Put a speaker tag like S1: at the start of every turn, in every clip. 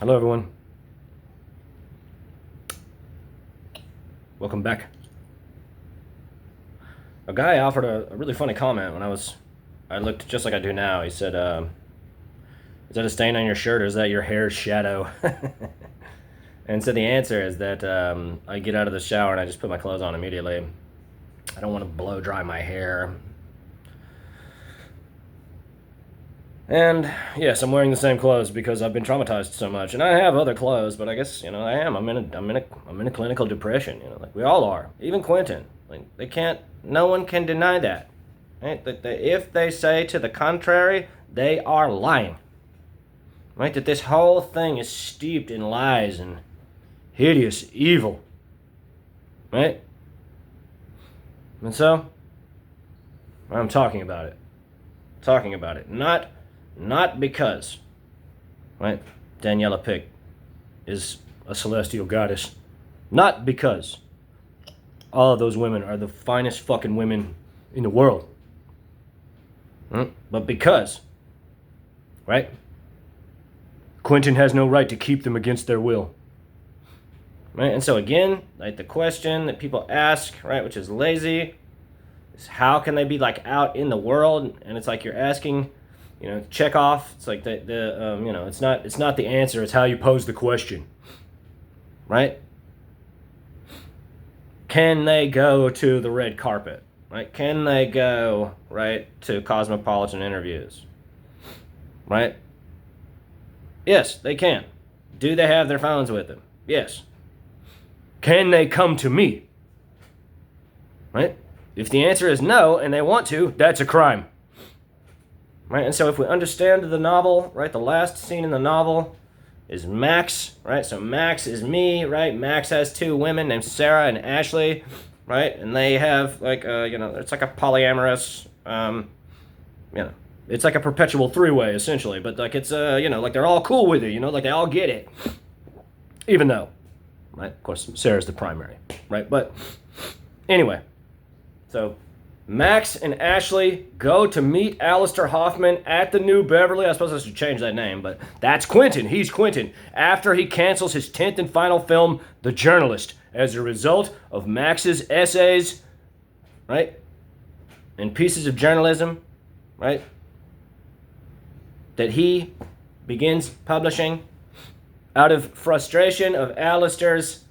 S1: Hello, everyone. Welcome back. A guy offered a really funny comment when I looked just like I do now. He said, "Is that a stain on your shirt, or is that your hair's shadow?" And so the answer is that I get out of the shower and I just put my clothes on immediately. I don't want to blow dry my hair. And yes, I'm wearing the same clothes because I've been traumatized so much, and I have other clothes, but I guess I am. I'm in a clinical depression. Like we all are. Even Quentin. Like they can't. No one can deny that. Right? If they say to the contrary, they are lying. Right? That this whole thing is steeped in lies and hideous evil. Right? And so I'm talking about it. Talking about it. Not because, right, Daniela Pick is a celestial goddess. Not because all of those women are the finest fucking women in the world. But because, right, Quentin has no right to keep them against their will. Right? And so again, like the question that people ask, right, which is lazy, is how can they be like out in the world? And it's like you're asking, check off. It's like it's not the answer. It's how you pose the question, right? Can they go to the red carpet? Right? Can they go right to cosmopolitan interviews? Right? Yes, they can. Do they have their phones with them? Yes. Can they come to me? Right? If the answer is no and they want to, that's a crime. Right? And so if we understand the novel, right, the last scene in the novel is Max, right? So Max is me, right? Max has two women named Sarah and Ashley, right? And they have like it's like a polyamorous it's like a perpetual three-way essentially, but like it's like they're all cool with it, like they all get it. Even though, right? Of course, Sarah's the primary, right? But anyway, so Max and Ashley go to meet Alistair Hoffman at the New Beverly. I suppose I should change that name, but that's Quentin. He's Quentin. After he cancels his 10th and final film, The Journalist, as a result of Max's essays, right? And pieces of journalism, right? That he begins publishing out of frustration of Alistair's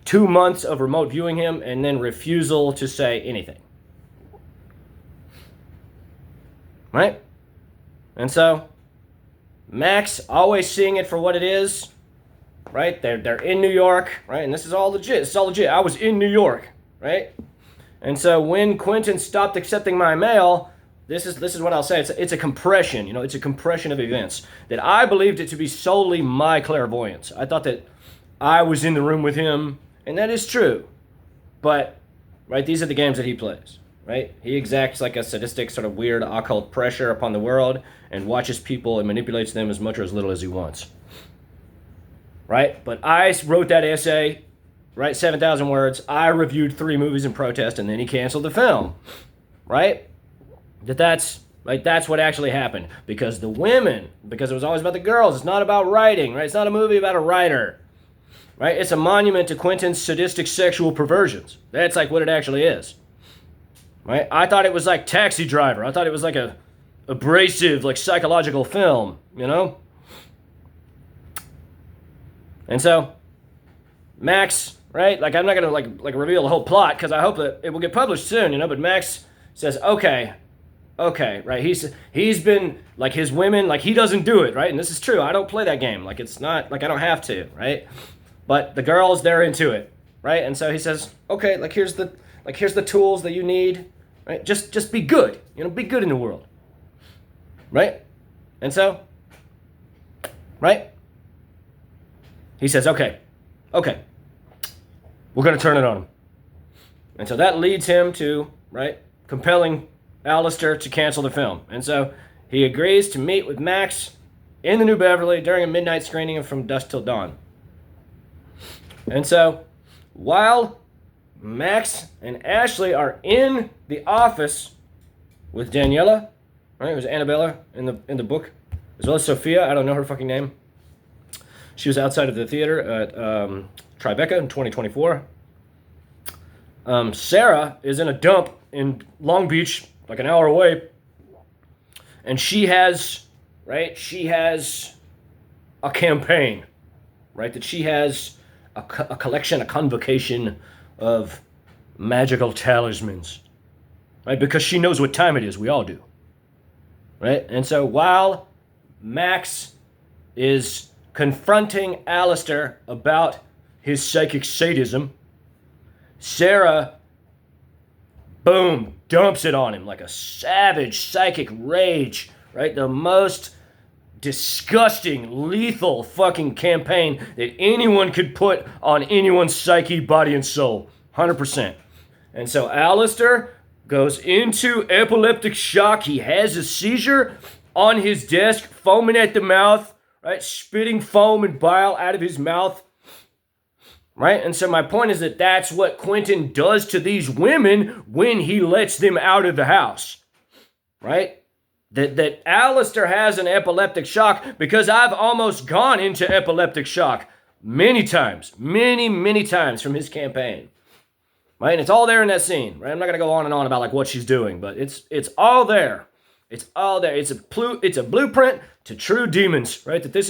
S1: 2 months of remote viewing him and then refusal to say anything. Right? And so, Max always seeing it for what it is, right? They're in New York, right? And this is all legit. It's all legit. I was in New York, right? And so when Quentin stopped accepting my mail, this is what I'll say. It's a compression, it's a compression of events that I believed it to be solely my clairvoyance. I thought that I was in the room with him. And that is true. But, right, these are the games that he plays, right? He exacts like a sadistic sort of weird occult pressure upon the world and watches people and manipulates them as much or as little as he wants. Right? But I wrote that essay, right, 7,000 words. I reviewed 3 movies in protest, and then he canceled the film. Right? That's what actually happened. Because it was always about the girls. It's not about writing, right? It's not a movie about a writer. Right? It's a monument to Quentin's sadistic sexual perversions. That's like what it actually is. Right? I thought it was like Taxi Driver. I thought it was like a abrasive, like psychological film, And so, Max, right? Like I'm not gonna like reveal the whole plot because I hope that it will get published soon, But Max says, okay, right? He's been like his women, like he doesn't do it, right? And this is true. I don't play that game. Like it's not like I don't have to, right? But the girls, they're into it, right? And so he says, okay, here's the tools that you need, right? Just be good, be good in the world, right? And so, right? He says, okay, we're gonna turn it on him. And so that leads him to, right, compelling Alistair to cancel the film. And so he agrees to meet with Max in the New Beverly during a midnight screening of From Dusk Till Dawn. And so, while Max and Ashley are in the office with Daniela, right? It was Annabella in the book, as well as Sophia. I don't know her fucking name. She was outside of the theater at Tribeca in 2024. Sarah is in a dump in Long Beach, like an hour away, and she has a campaign, right? That she has a collection, a convocation of magical talismans, right? Because she knows what time it is. We all do, right? And so while Max is confronting Alistair about his psychic sadism, Sarah, boom, dumps it on him like a savage psychic rage, right? The most disgusting, lethal fucking campaign that anyone could put on anyone's psyche, body, and soul. 100%. And so Alistair goes into epileptic shock. He has a seizure on his desk, foaming at the mouth, right? Spitting foam and bile out of his mouth. Right? And so my point is that that's what Quentin does to these women when he lets them out of the house. Right? That Alistair has an epileptic shock, because I've almost gone into epileptic shock many times. Many times from his campaign. Right? And it's all there in that scene. Right? I'm not going to go on and on about like what she's doing, but it's all there. It's all there. It's a blueprint to true demons. Right? That this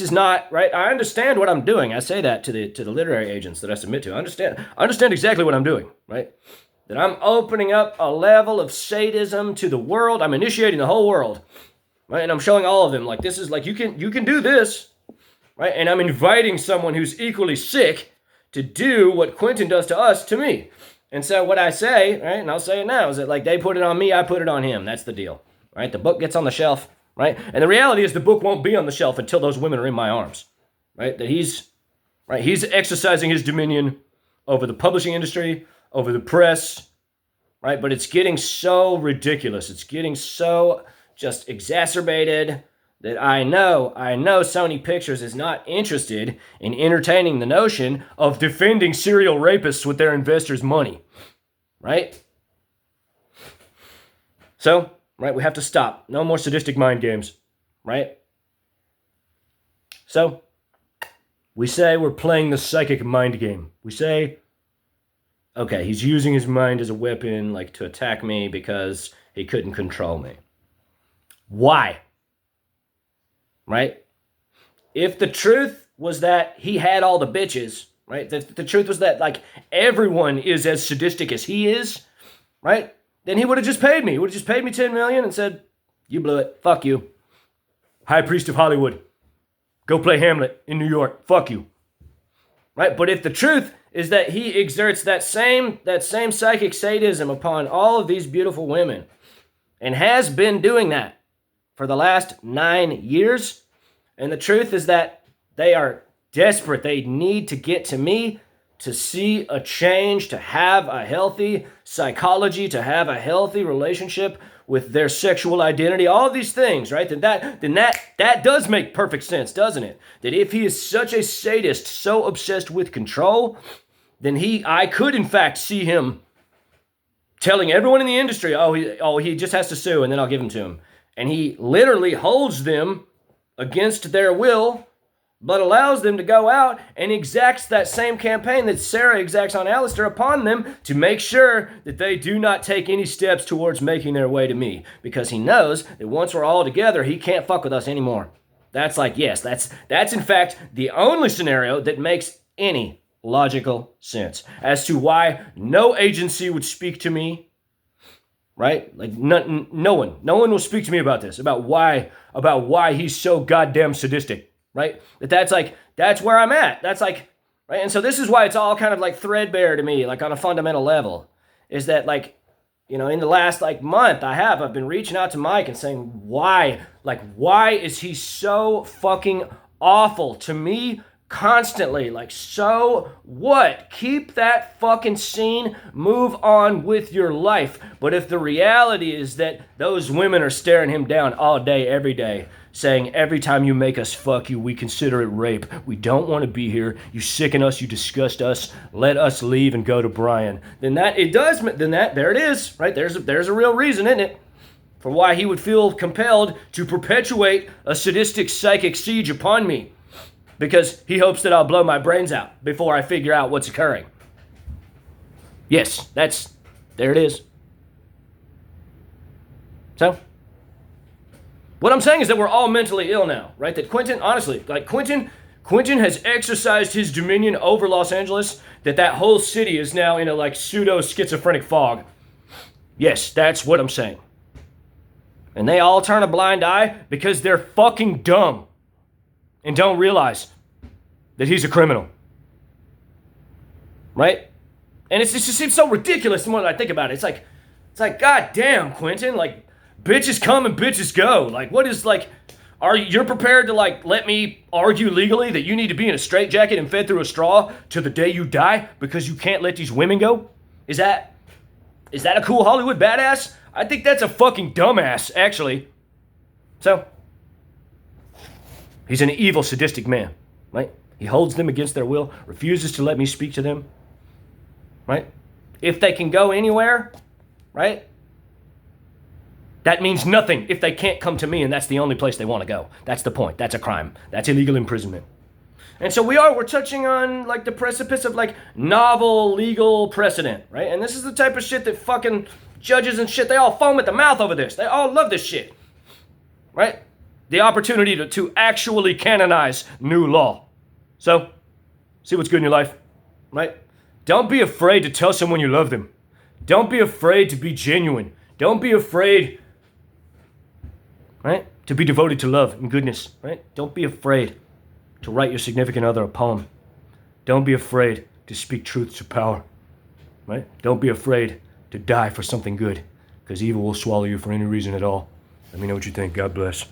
S1: is not, right? I understand what I'm doing. I say that to the literary agents that I submit to. I understand exactly what I'm doing, right? That I'm opening up a level of sadism to the world. I'm initiating the whole world, right? And I'm showing all of them, like, this is like, you can do this, right? And I'm inviting someone who's equally sick to do what Quentin does to us, to me. And so what I say, right, and I'll say it now, is that like they put it on me, I put it on him. That's the deal, right? The book gets on the shelf. Right? And the reality is the book won't be on the shelf until those women are in my arms. Right? That he's exercising his dominion over the publishing industry, over the press, right? But it's getting so ridiculous. It's getting so just exacerbated that I know Sony Pictures is not interested in entertaining the notion of defending serial rapists with their investors' money. Right? So, right, we have to stop. No more sadistic mind games, right? So, we say we're playing the psychic mind game. We say, okay, he's using his mind as a weapon, like, to attack me because he couldn't control me. Why? Right? If the truth was that he had all the bitches, right? The truth was that, like, everyone is as sadistic as he is, right? Then he would have just paid me. He would have just paid me $10 million and said, you blew it. Fuck you. High Priest of Hollywood. Go play Hamlet in New York. Fuck you. Right? But if the truth is that he exerts that same psychic sadism upon all of these beautiful women, and has been doing that for the last 9 years, and the truth is that they are desperate. They need to get to me to see a change, to have a healthy psychology, to have a healthy relationship with their sexual identity, all of these things, right? Then that does make perfect sense, doesn't it? That if he is such a sadist, so obsessed with control, then I could in fact see him telling everyone in the industry, he just has to sue and then I'll give him to him. And he literally holds them against their will, but allows them to go out and exacts that same campaign that Sarah exacts on Alistair upon them to make sure that they do not take any steps towards making their way to me. Because he knows that once we're all together, he can't fuck with us anymore. That's like, yes, that's in fact the only scenario that makes any logical sense as to why no agency would speak to me, right? Like no one will speak to me about this, about why he's so goddamn sadistic. Right? That's where I'm at. That's like, right? And so this is why it's all kind of like threadbare to me, like on a fundamental level, is that like, in the last like month I've been reaching out to Mike and saying, why is he so fucking awful to me constantly? Like, so what? Keep that fucking scene, move on with your life. But if the reality is that those women are staring him down all day, every day, saying, every time you make us fuck you, we consider it rape. We don't want to be here. You sicken us. You disgust us. Let us leave and go to Brian. There it is, right? There's a real reason, isn't it? For why he would feel compelled to perpetuate a sadistic psychic siege upon me. because he hopes that I'll blow my brains out before I figure out what's occurring. Yes, there it is. So, what I'm saying is that we're all mentally ill now, right? That Quentin, honestly, like Quentin has exercised his dominion over Los Angeles, that whole city is now in a like pseudo-schizophrenic fog. Yes, that's what I'm saying. And they all turn a blind eye because they're fucking dumb and don't realize that he's a criminal. Right? And it just seems so ridiculous the more that I think about it. It's like, God damn, Quentin, like, bitches come and bitches go. Like, what is, like, you're prepared to, like, let me argue legally that you need to be in a straitjacket and fed through a straw to the day you die because you can't let these women go? Is that a cool Hollywood badass? I think that's a fucking dumbass, actually. So, he's an evil, sadistic man, right? He holds them against their will, refuses to let me speak to them, right? If they can go anywhere, right? That means nothing if they can't come to me and that's the only place they want to go. That's the point. That's a crime. That's illegal imprisonment. And so we're touching on like the precipice of like novel legal precedent, right? And this is the type of shit that fucking judges and shit, they all foam at the mouth over this. They all love this shit, right? The opportunity to actually canonize new law. So, see what's good in your life, right? Don't be afraid to tell someone you love them. Don't be afraid to be genuine. Don't be afraid, right, to be devoted to love and goodness, right? Don't be afraid to write your significant other a poem. Don't be afraid to speak truth to power, right? Don't be afraid to die for something good, because evil will swallow you for any reason at all. Let me know what you think. God bless.